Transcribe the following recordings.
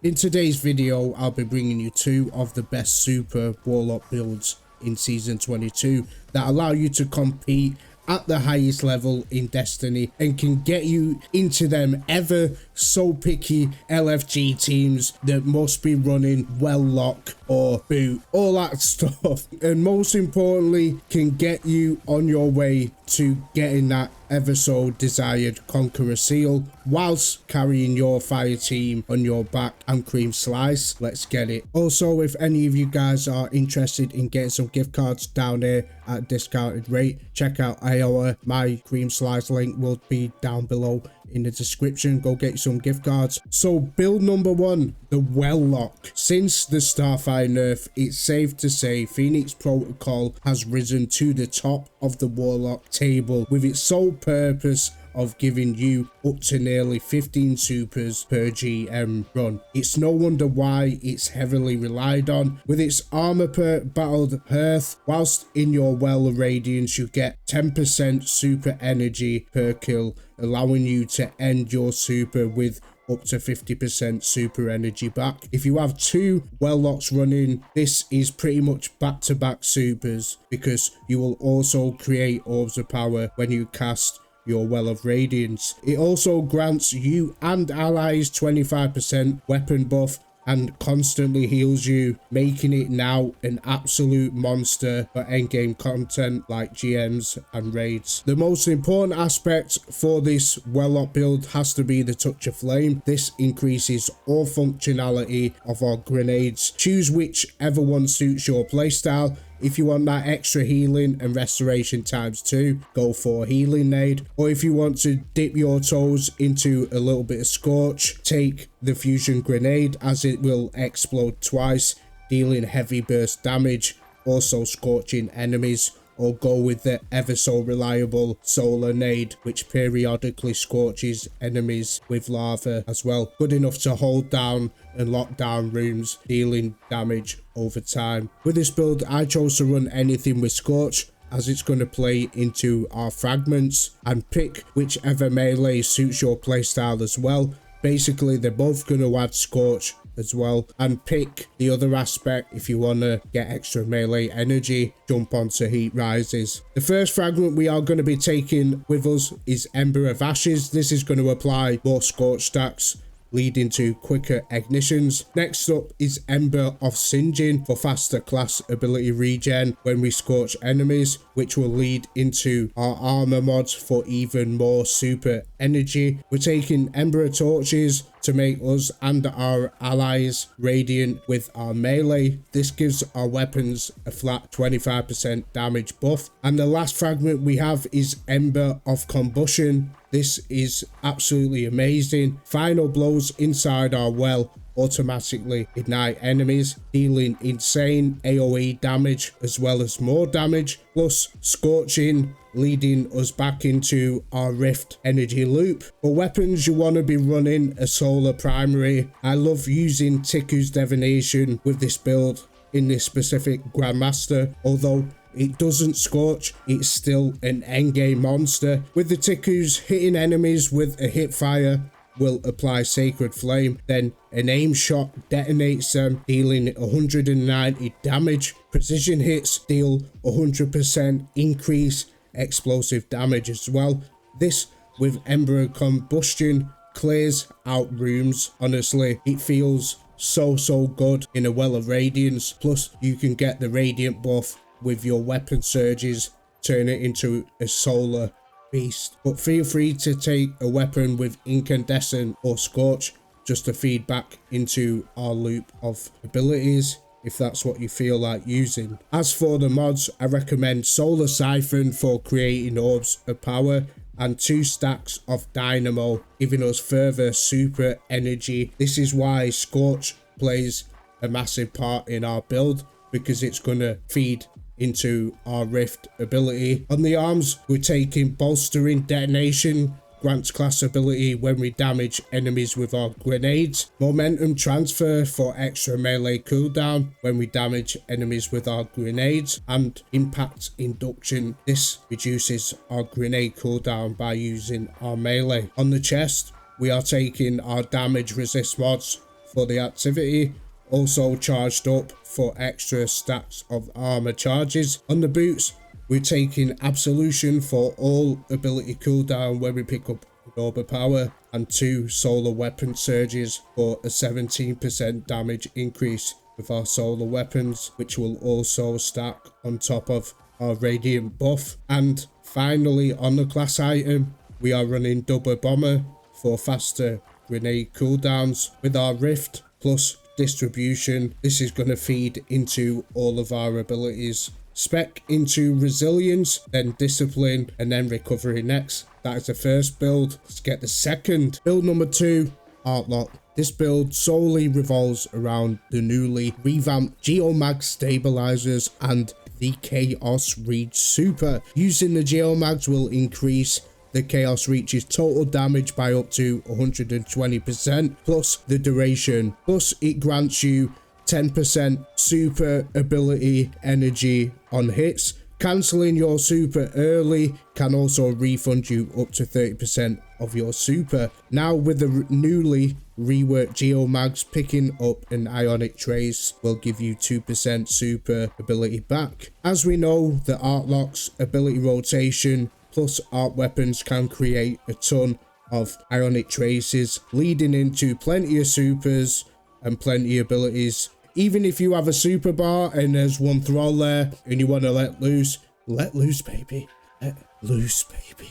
In today's video, I'll be bringing you two of the best super warlock builds in season 22 that allow you to compete at the highest level in Destiny and can get you into them ever so picky LFG teams that must be running Welllock or boot, all that stuff, and most importantly can get you on your way to getting that ever so desired Conqueror seal whilst carrying your fire team on your back and cream slice. Let's get it. Also, if any of you guys are interested in getting some gift cards down there at a discounted rate, check out Iowa. My cream slice link will be down below in the description. Go get some gift cards. So build number one, the Welllock. Since the Starfire nerf, it's safe to say Phoenix Protocol has risen to the top of the Warlock table with its sole purpose of giving you up to nearly 15 supers per GM run. It's no wonder why it's heavily relied on. With its armor per battled hearth, whilst in your Well of Radiance you get 10% super energy per kill, allowing you to end your super with up to 50% super energy back. If you have two Wellocks running, this is pretty much back-to-back supers because you will also create orbs of power when you cast your Well of Radiance. It also grants you and allies 25% weapon buff and constantly heals you, making it now an absolute monster for endgame content like GMs and raids. The most important aspect for this Welllock build has to be the Touch of Flame. This increases all functionality of our grenades. Choose whichever one suits your playstyle. If you want that extra healing and restoration ×2, go for healing nade. Or if you want to dip your toes into a little bit of scorch, take the fusion grenade as it will explode twice, dealing heavy burst damage, also scorching enemies. Or go with the ever so reliable solar nade, which periodically scorches enemies with lava as well. Good enough to hold down and lock down rooms, dealing damage over time. With this build, I chose to run anything with scorch as it's going to play into our fragments, and pick whichever melee suits your playstyle as well. Basically, they're both going to add scorch as well, and pick the other aspect if you want to get extra melee energy. Jump onto Heat Rises. The first fragment we are going to be taking with us is Ember of Ashes. This is going to apply more scorch stacks, leading to quicker ignitions. Next up is Ember of Singeing for faster class ability regen when we scorch enemies, which will lead into our armor mods for even more super energy. We're taking Ember of Torches to make us and our allies radiant with our melee. This gives our weapons a flat 25% damage buff. And the last fragment we have is Ember of Combustion. This is absolutely amazing. Final blows inside our well automatically ignite enemies, dealing insane AoE damage as well as more damage, plus scorching, leading us back into our Rift energy loop. For weapons, you want to be running a solar primary. I love using Tiku's Divination with this build in this specific Grandmaster, although it doesn't scorch, it's still an endgame monster. With the Tikus, hitting enemies with a hip fire will apply Sacred Flame, then an aim shot detonates them, dealing 190 damage. Precision hits deal 100% increase explosive damage as well. This with Ember of Combustion clears out rooms. Honestly, it feels so good in a Well of Radiance. Plus you can get the radiant buff with your weapon surges, turn it into a solar beast. But feel free to take a weapon with incandescent or scorch just to feed back into our loop of abilities if that's what you feel like using. As for the mods, I recommend Solar Siphon for creating orbs of power, and 2 stacks of Dynamo, giving us further super energy. This is why Scorch plays a massive part in our build, because it's going to feed into our Rift ability. On the arms, we're taking Bolstering Detonation, grants class ability when we damage enemies with our grenades. Momentum Transfer for extra melee cooldown when we damage enemies with our grenades. And Impact Induction. This reduces our grenade cooldown by using our melee. On the chest, we are taking our damage resist mods for the activity. Also charged up for extra stacks of armor charges. On the boots, we're taking Absolution for all ability cooldown when we pick up Orb of Power, and 2 solar weapon surges for a 17% damage increase with our solar weapons, which will also stack on top of our radiant buff. And finally, on the class item, we are running double bomber for faster grenade cooldowns with our rift plus distribution. This is going to feed into all of our abilities. Spec into resilience, then discipline, and then recovery next. That is the first build. Let's get the second. Build number 2, Heartlock. This build solely revolves around the newly revamped geomag stabilizers and the Chaos Reach Super. Using the geomags will increase the Chaos Reach's total damage by up to 120%, plus the duration. Plus it grants you 10% super ability energy on hits. Cancelling your super early can also refund you up to 30% of your super. Now with the newly reworked geomags, picking up an ionic trace will give you 2% super ability back. As we know, the Heartlock's ability rotation plus art weapons can create a ton of ionic traces, leading into plenty of supers and plenty of abilities. Even if you have a super bar and there's one thrall there and you want to let loose baby, let loose baby.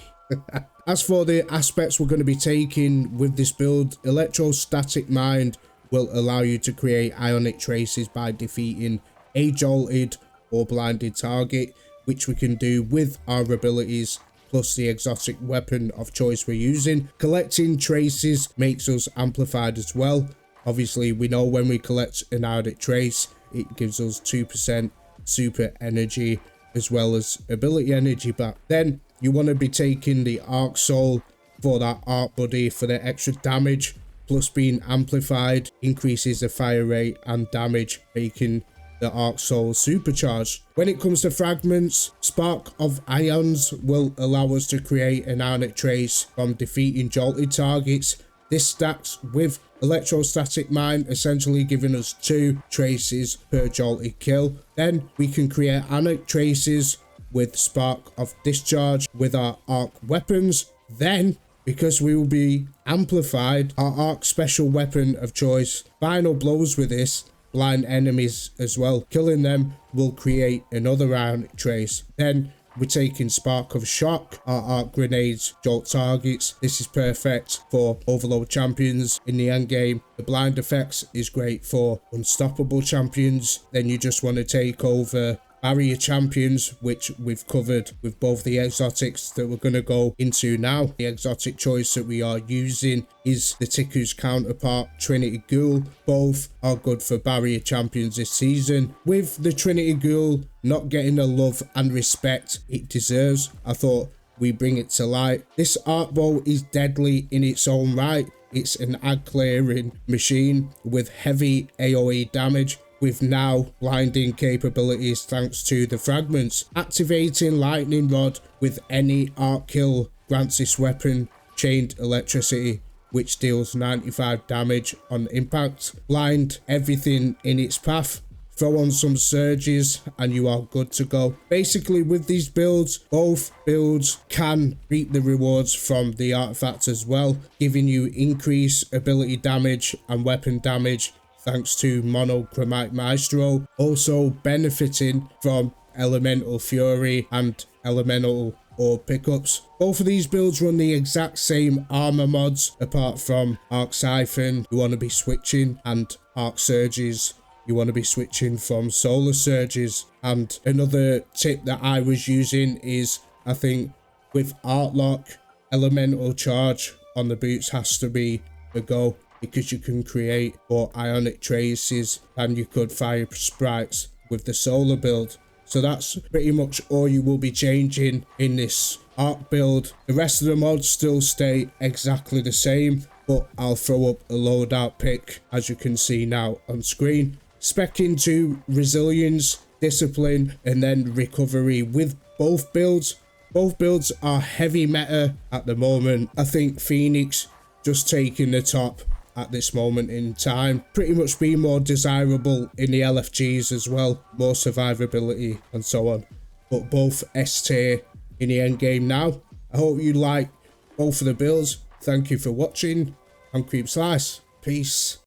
As for the aspects we're going to be taking with this build, electrostatic mind will allow you to create ionic traces by defeating a jolted or blinded target, which we can do with our abilities plus the exotic weapon of choice we're using. Collecting traces makes us amplified as well. Obviously, we know when we collect an ionic trace, it gives us 2% super energy as well as ability energy back. Then you want to be taking the Arc Soul for that Arc Buddy for the extra damage, plus being amplified increases the fire rate and damage, making the Arc Soul supercharged. When it comes to fragments, Spark of Ions will allow us to create an ionic trace from defeating jolted targets. This stacks with electrostatic mind, essentially giving us 2 traces per jolted kill. Then we can create ionic traces with Spark of Discharge with our arc weapons. Then, because we will be amplified, our arc special weapon of choice, final blows with this, blind enemies as well. Killing them will create another ionic trace. Then we're taking Spark of Shock, our arc grenades jolt targets. This is perfect for overload champions in the end game. The blind effects is great for unstoppable champions. Then you just want to take over barrier champions, which we've covered with both the exotics that we're going to go into now. The exotic choice that we are using is the Tiku's counterpart, Trinity Ghoul. Both are good for barrier champions this season. With the Trinity Ghoul not getting the love and respect it deserves, I thought we bring it to light. This arc bow is deadly in its own right. It's an ad clearing machine with heavy AoE damage, with now blinding capabilities thanks to the fragments. Activating lightning rod with any arc kill grants this weapon chained electricity, which deals 95 damage on impact. Blind everything in its path. Throw on some surges and you are good to go. Basically, with these builds, both builds can reap the rewards from the artifacts as well, giving you increased ability damage and weapon damage thanks to Monochromite Maestro, also benefiting from Elemental Fury and Elemental Orb pickups. Both of these builds run the exact same armor mods, apart from Arc Siphon, you want to be switching, and Arc Surges, you want to be switching from Solar Surges. And another tip that I was using is, I think with Heartlock, Elemental Charge on the boots has to be a go, because you can create more ionic traces than you could fire sprites with the solar build. So that's pretty much all you will be changing in this arc build. The rest of the mods still stay exactly the same, but I'll throw up a loadout pick as you can see now on screen. Spec into resilience, discipline, and then recovery with both builds. Both builds are heavy meta at the moment. I think Phoenix just taking the top at this moment in time. Pretty much be more desirable in the LFGs as well, more survivability and so on, but both S tier in the end game now. I hope you like both of the builds. Thank you for watching. I'm creamslice. Peace.